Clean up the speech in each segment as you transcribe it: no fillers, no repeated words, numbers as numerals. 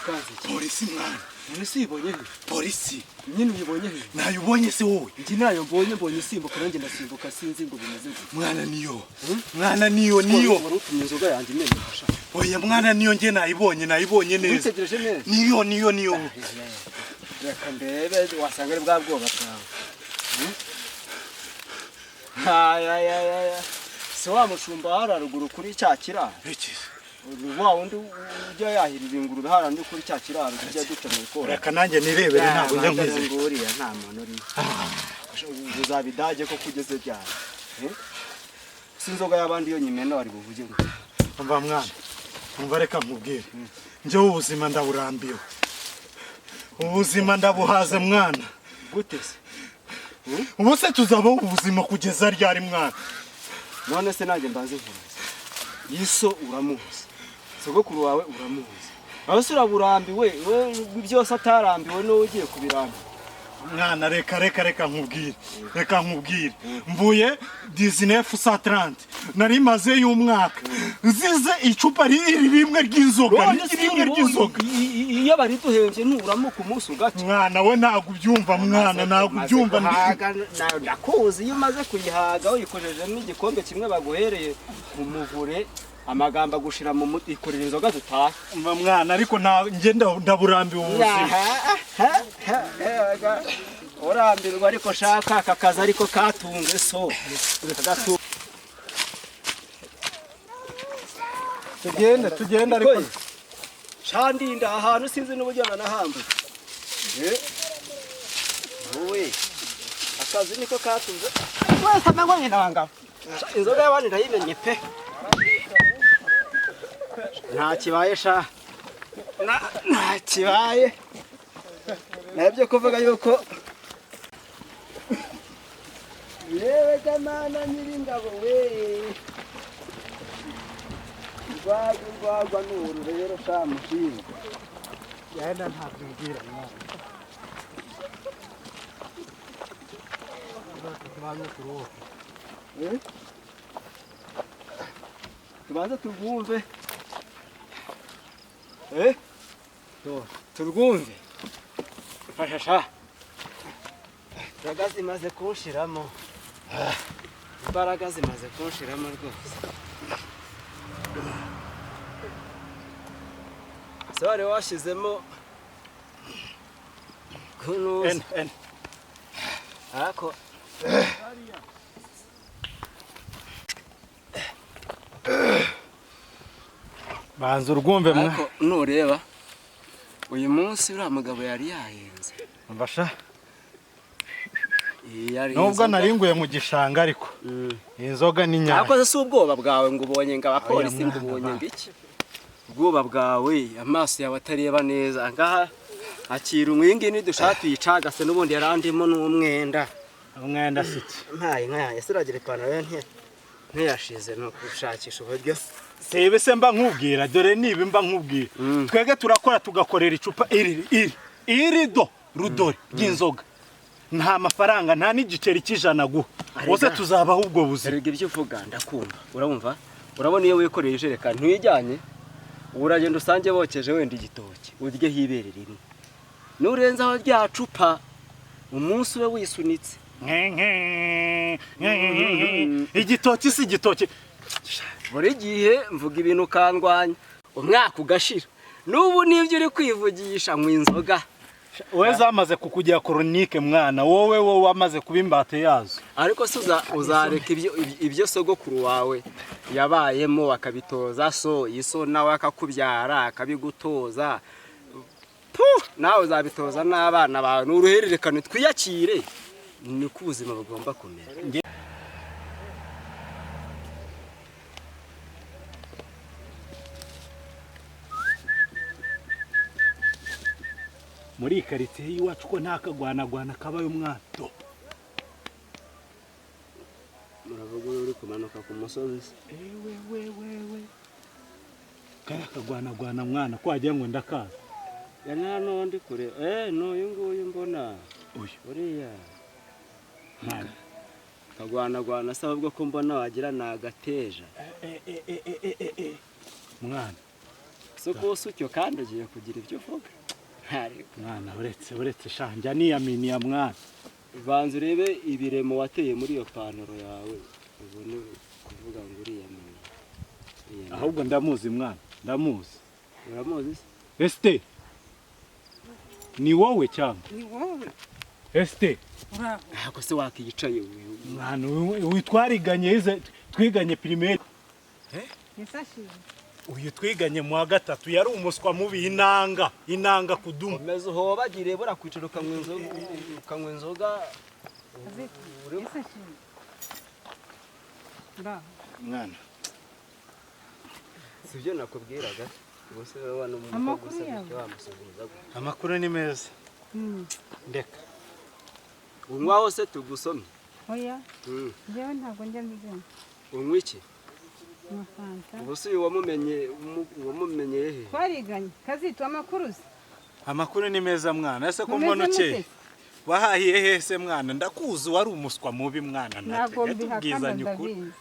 ukanze polisi mwana polisi ibonye he polisi nyine uyibonye he nayubonye se wowe njye nayo mbonye isimbuka nanjye ndasimbuka sinzi ngo bimeze gute mwana niyo wari utumye inzoga yanjye imena fasha oya mwana niyo njye nayibonye neza witegereje neza niyo reka ndebe wasanga ari bwa bwoba bwawe haya se wa mushumba hararuguru kuri cya kiraro wa wundi ujya yahirira ingurube harandi kuri cya kiraro tujya dutemeye ko reka nanjye nirebere ntabwo njya nkweze nguriya nta muntu uri uzabidage ko kugeze byara sinzoga y'abandi yo nyimena wari buvuge ngo umva mwana umva reka nkubwire njyewe ubuzima ndaburambiwe ubuzima ndabuhaze mwana gute se ubu se tuzabaho ubuzima kugeza ryari mwana none se nanjye mbanze nkubaza yiso uramuzi sogokuru wawe uramuzi aho se uraburambiwe we byose atarambiwe no ugiye kubiramba mwana reka nkubwire mvuye 1930 nari maze y'umwaka nzize icupa rimwe ry'inzoga iyo bari duhenje nturamuka umunsi ugaca mwana we ntabwo ubyumva mwana ntabwo ubyumva ndakuzi iyo umaze kuyihaga uyikojeje n'igikombe kimwe baguhereye mu muvure amagambo agushira mu ikorera inzoga zitaha umva mwana ariko njye ndaburambiwe ubuzima urambirwa ariko shaka aka kazi ariko katunge so tugenda ariko chandinda ahantu sinzi n'uburyo banahambuye wowe akazi niko katunze wese amangwa nyinanga inzoga y'abandi ndayimenye pe nta kibaye sha nta kibaye nabyo kuvuga yuko yewe gamana nyiringabo we rwagwa n'uru rero sha mushinga yenda ntabyo mbwira mwana tubanze turwumve turwumve fasha imbaraga zimaze kunshiramo rwose se wari washyizemo kunuza ariko banza urwumve mwe nureba uyu munsi uriya mugabo yari yahenze mbasha nubwo naringuye mu gishanga ariko inzoga ni nyaya akoze si ubwoba bwawe ngo ubonye ngo abapolisi ngo ubonye ngo iki ubwoba bwawe amaso yawe atareba neza ngaha akira umwingi nidushaka tuyicagase n'ubundi yarandimo n'umwenda siki nkaye siragira ipantaro ye ntiyashize no gushakisha uburyo sebe se mba nkubwira dore niba mba nkubwira twege turakora tugakorera icupa iri rudori ry'inzoga nta mafaranga nta n'igiceri cy'ijana guha wose tuzabaho ubwo buzima erega ibyo uvuga ndakumva urabumva urabona iyo wikoreye ijerekani ntuyijyanye uragenda usange bokeje wenda igitoki urye hibere rimwe nurenzaho rya cupa umunsi ube wisunitse igitoki si igitoki buri gihe mvuga ibintu ukandwanya umwaka ugashira n'ubu nibyo uri kwivugisha mu inzoga wowe zamaze kukugira koronike mwana wowe wamaze kuba imbata yazo ariko se uzareka ibyo sogokuru wawe yabayemo akabitoza iso nawe akakubyara akabigutoza nawe uzabitoza n'abana bawe n'uruhererekane twiyakire niko ubuzima bugomba kumera muri ikaritiye y'iwacu ko nta kagwanagwana kabaye umwato muravuga uri kumanuka ku musozi ewe kaya kagwanagwana mwana ko wagira ngo ndakaza ya nano ndi kure n'uyu nguyu mbona uriya mwana kagwanagwana se ahubwo ko mbona wagira nagateja mwana soko sucyo kandi ugiye kugira ibyo uvuga. Mwana uretse shanja niyaminiya mwana. Banza urebe ibiremo wateye muri iyo pantaro yawe ubone kuvuga ngo uriyaminiye. Ahubwo ndamuzi mwana, ndamuzi. Uramuzi se? Este. Ni wowe cyangwa? Ni wowe. Este. Ako se wakiyicaye uyu. Mwana witwariganye twiganye primaire. Nisashije. Uyu twiganye mu wa gatatu yari umuswa mubi inanga kudumu. Komeza uhobagire bora kwicaro kanywe inzoga. Nisashije. Mwana. Sibyo nakubwiraga. Bose bana mu amakuru yawe. Amakuru ni meza. Ndeka. Unywaho se tugusomye. Oya. Jewe ntabwo njya mbizana. Unywa iki? Amafanta. Ubuse uyu wamumenye hehe? Twariganye. Kazitwa amakuru se. Amakuru ni meza mwana. Ese ko mbona uke. Wahahiye hese mwana ndakuzi wari umuswa mubi mwana ntabwo mbihakana ukuri.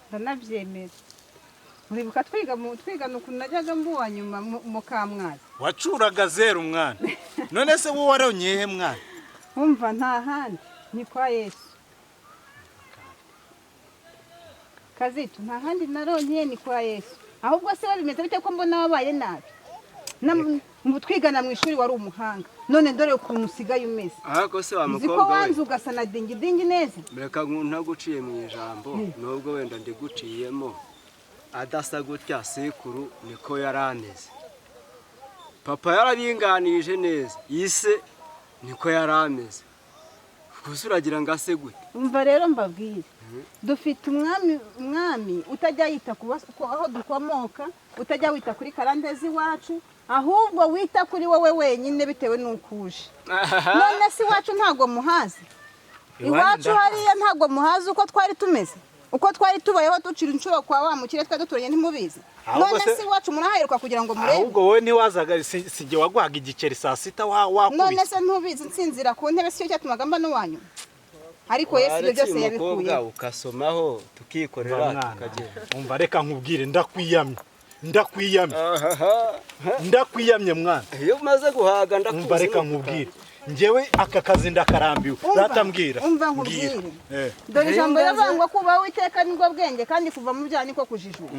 Ndanabyemera. Uribuka twigana ukuntu najyaga mbuwa nyuma mu Kamwazi. Wacuraga zero mwana. None se wowe waronyehe mwana? Umva nta handi ni kwa Yesu. Kazitu nta handi naronyeye ni kwa Yesu. Ahubwo se babimeze bite ko mbona wabaye nabi? Mu twigana mu ishuri wari umuhanga. None dore ukuntu usigaye umeze. Ahako se wa mukobwa. Ziko wanzu ugasana dingi neza. Reka ntaguciye mu ijambo nubwo wenda ndiguciyemo. Adasa gutya sekuru niko yarameze. Papa yarabinganije neza. Ise niko yarameze. Gusa uragira ngo ase gute? Umva rero mbabwire. Dufite umwami utajya yita ku aho dukomoka, utajya wita kuri karandezi wacu, ahubwo wita kuri wowe wenyine bitewe n'ukuje. None si wacu ntago muhazi. Iwacu hariya ntago muhazi uko twari tumeze. Uko twari tubayeho ducira inshuro kwa wa mukire twa duturanye ntimubizi. None si wacu murahaheruka kugira ngo murebe. Ahubwo wowe ntiwazaga sije wagwaga igiceri saa sita wakubise. None se ntubizi nsinzira ku ntebe cyo cyatumaga mba n'uwanyu. Ariko Yesu ibyo byose yabikuye. Ukasomaho tukikorera tukagenda. Umva reka nkubwire ndakwiyamye mwana. Iyo umaze guhaga ndakuzi. Umva reka nkubwire. Njewe aka kazi ndakarambiwe ratambwira. Umva nkubwire. Dore ijambo yavangwa kuba witeka nibwo bwenge kandi kuva mu byaha niko kujijura.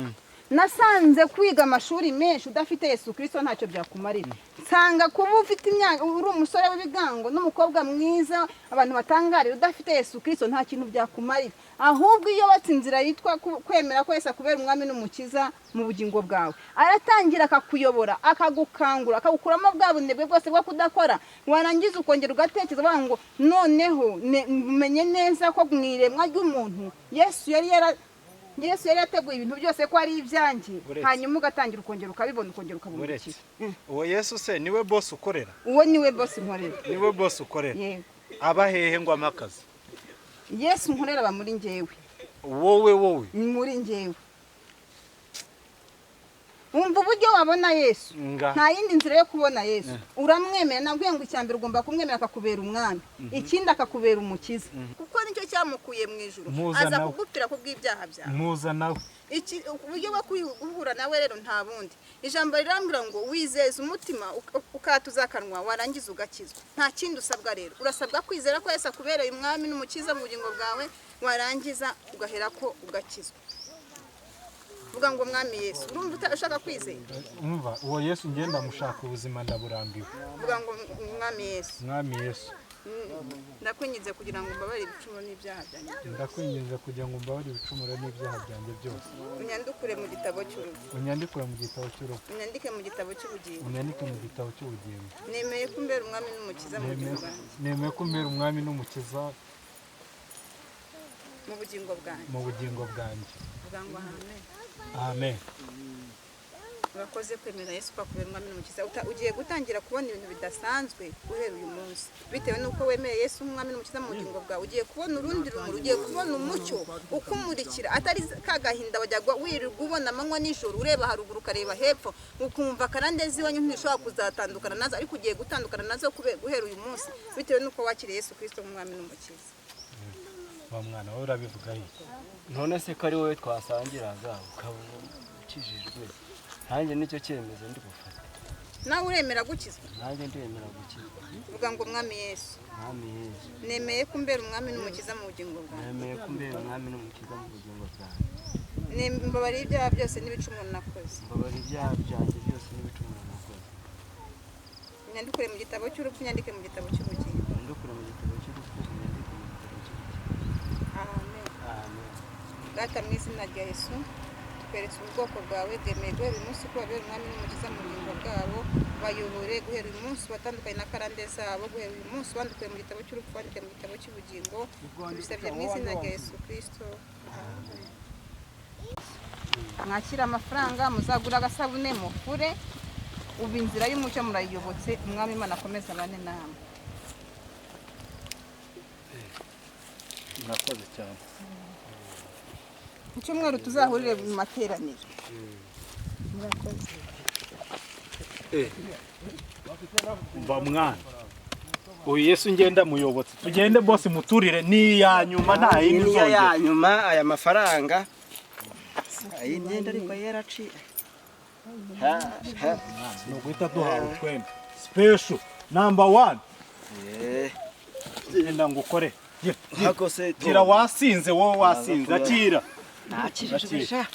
Nasanze kwiga amashuri menshi udafite Yesu Kristo ntacyo byakumarira. Nsanga kuba ufite imyaka uri umusore w'ibigango n'umukobwa mwiza abantu batangarira udafite Yesu Kristo nta kintu byakumarira. Ahubwo iyo batsinzira yitwa kwemera ko Yesu akubera umwami n'umukiza mu bugingo bwawe. Aratangira akakuyobora, akagukangura, akagukuramo bwa bunebwe bwose bwo kudakora. Warangiza ukongera ugatekereza ngo noneho menye neza ko mwiremwa ry'umuntu Yesu yari yateguye ibintu byose ko ari ibyanjye. Hanyuma ugatangira ukongera ukabibona ukongera ukabona. Uwo Yesu se niwe boss ukorera? Uwo niwe boss nkorera. Niwe boss ukorera? Yego. Abahehe ngo amakazi? Yesu nkorera ba muri njyewe. Wowe? Ni muri njyewe. Umva uburyo wabona Yesu. Nta yindi nzira yo kubona Yesu. Uramwemera nabwiye ngo icyambere ugomba kumwemera akakubera umwami. Ikindi akakubera umukiza. Kuko nicyo cyamukuye mu ijuru. Aza kugupfira kubw'ibyaha byawe. Muza nawe. Uburyo bwo guhura nawe rero nta bundi. Ijambo rirambwira ngo wizeze umutima ukatuza akanwa warangiza ugakizwa. Nta kindi usabwa rero. Urasabwa kwizera ko Yesu akubereye umwami n'umukiza mu bugingo bwawe warangiza ugahera ko ugakizwa. Vuga ngo mwami Yesu urumva utashaka kwizera. Umva uwo Yesu ngenda mushaka ubuzima ndaburambiwe. Vuga ngo mwami Yesu. Ndakwinginze kugira ngo mbabare ibicumuro n'ibyaha byanjye. Ndakwinginze kugira ngo mbabare ibicumuro n'ibyaha byanjye byose. Unyandikure mu gitabo cy'urupfu. Unyandikure mu gitabo cy'urupfu. Unyandike mu gitabo cy'ubugingo. Unyandike mu gitabo cy'ubugingo. Nemeye ko umbera umwami n'umukiza mu bugingo bwanjye. Nemeye ko umbera umwami n'umukiza mu bugingo bwanjye. Mu bugingo bwanjye. Vuga ngo amen. Amen. Urakoze kwemera Yesu kwakubera umwami n'umukiza. Ugiye gutangira kubona ibintu bidasanzwe guhera uyu munsi. Bitewe nuko wemeye Yesu umwami n'umukiza mu bugingo bwawe, ugiye kubona urundi rumuri, ugiye kubona umucyo ukumurikira. Atari kagahinda wajyagwa wirirwa ubona amanywa n'ijoro, ureba haruguru ukareba hepfo, ukumva karandezi wanyu ntishobora kuzatandukana nazo, ariko ugiye gutandukana nazo guhera uyu munsi bitewe nuko wakiriye Yesu Kristo umwami n'umukiza. Wa mwana wowe urabivuga iki? None se ko ari wowe twasangiraga ukaba ukijijwe nanjye nicyo cyemezo ndi gufata. nawe uremera gukizwa? Nanjye ndemera gukizwa. vuga ngo mwami Yesu, Mwami Yesu, nemeye kumbera umwami n'umukiza mu bugingo bwanjye. nemeye kumbera umwami n'umukiza mu bugingo bwanjye. Mbabarira ibyaha byose n'ibicumuro nakoze. Mbabarira ibyaha byanjye byose n'ibicumuro nakoze. Nyandukure mu gitabo cy'urupfu, nyandike mu gitabo cy'ubugingo. Nyandukure mu gitabo cy'urupfu, nyandike mu gitabo cy'ubugingo. Amen. Amen. Data mu izina rya Yesu, tweretse ubwoko bwawe, bwemeye guhera uyu munsi ko babera umwami n'umukiza mu bugingo bwabo, bayobore guhera uyu munsi batandukanye na karande zabo, guhera uyu munsi bandukuye mu gitabo cy'urupfu, bandike mu gitabo cy'ubugingo, tubisabye mu izina rya Yesu Kristo. Amen. Mwakira amafaranga, muzagura agasabune, mufure, ubu inzira y'umucyo murayiyobotse, umwami Imana akomeza abane namwe. murakoze cyane. Ku cyumweru tuzahurire mu materaniro. Murakoze. Umva mwana, uyu Yesu ngenda muyobotse, tugende bose muturire, ni ya nyuma nta yindi Niyo zongera. ya nyuma aya mafaranga. Iyi myenda ariko yaraciye. ni uguhita duhawe twembi special number 1. Genda ngukore. Gira wasinze wowe wasinze, akira. Nakirije sha.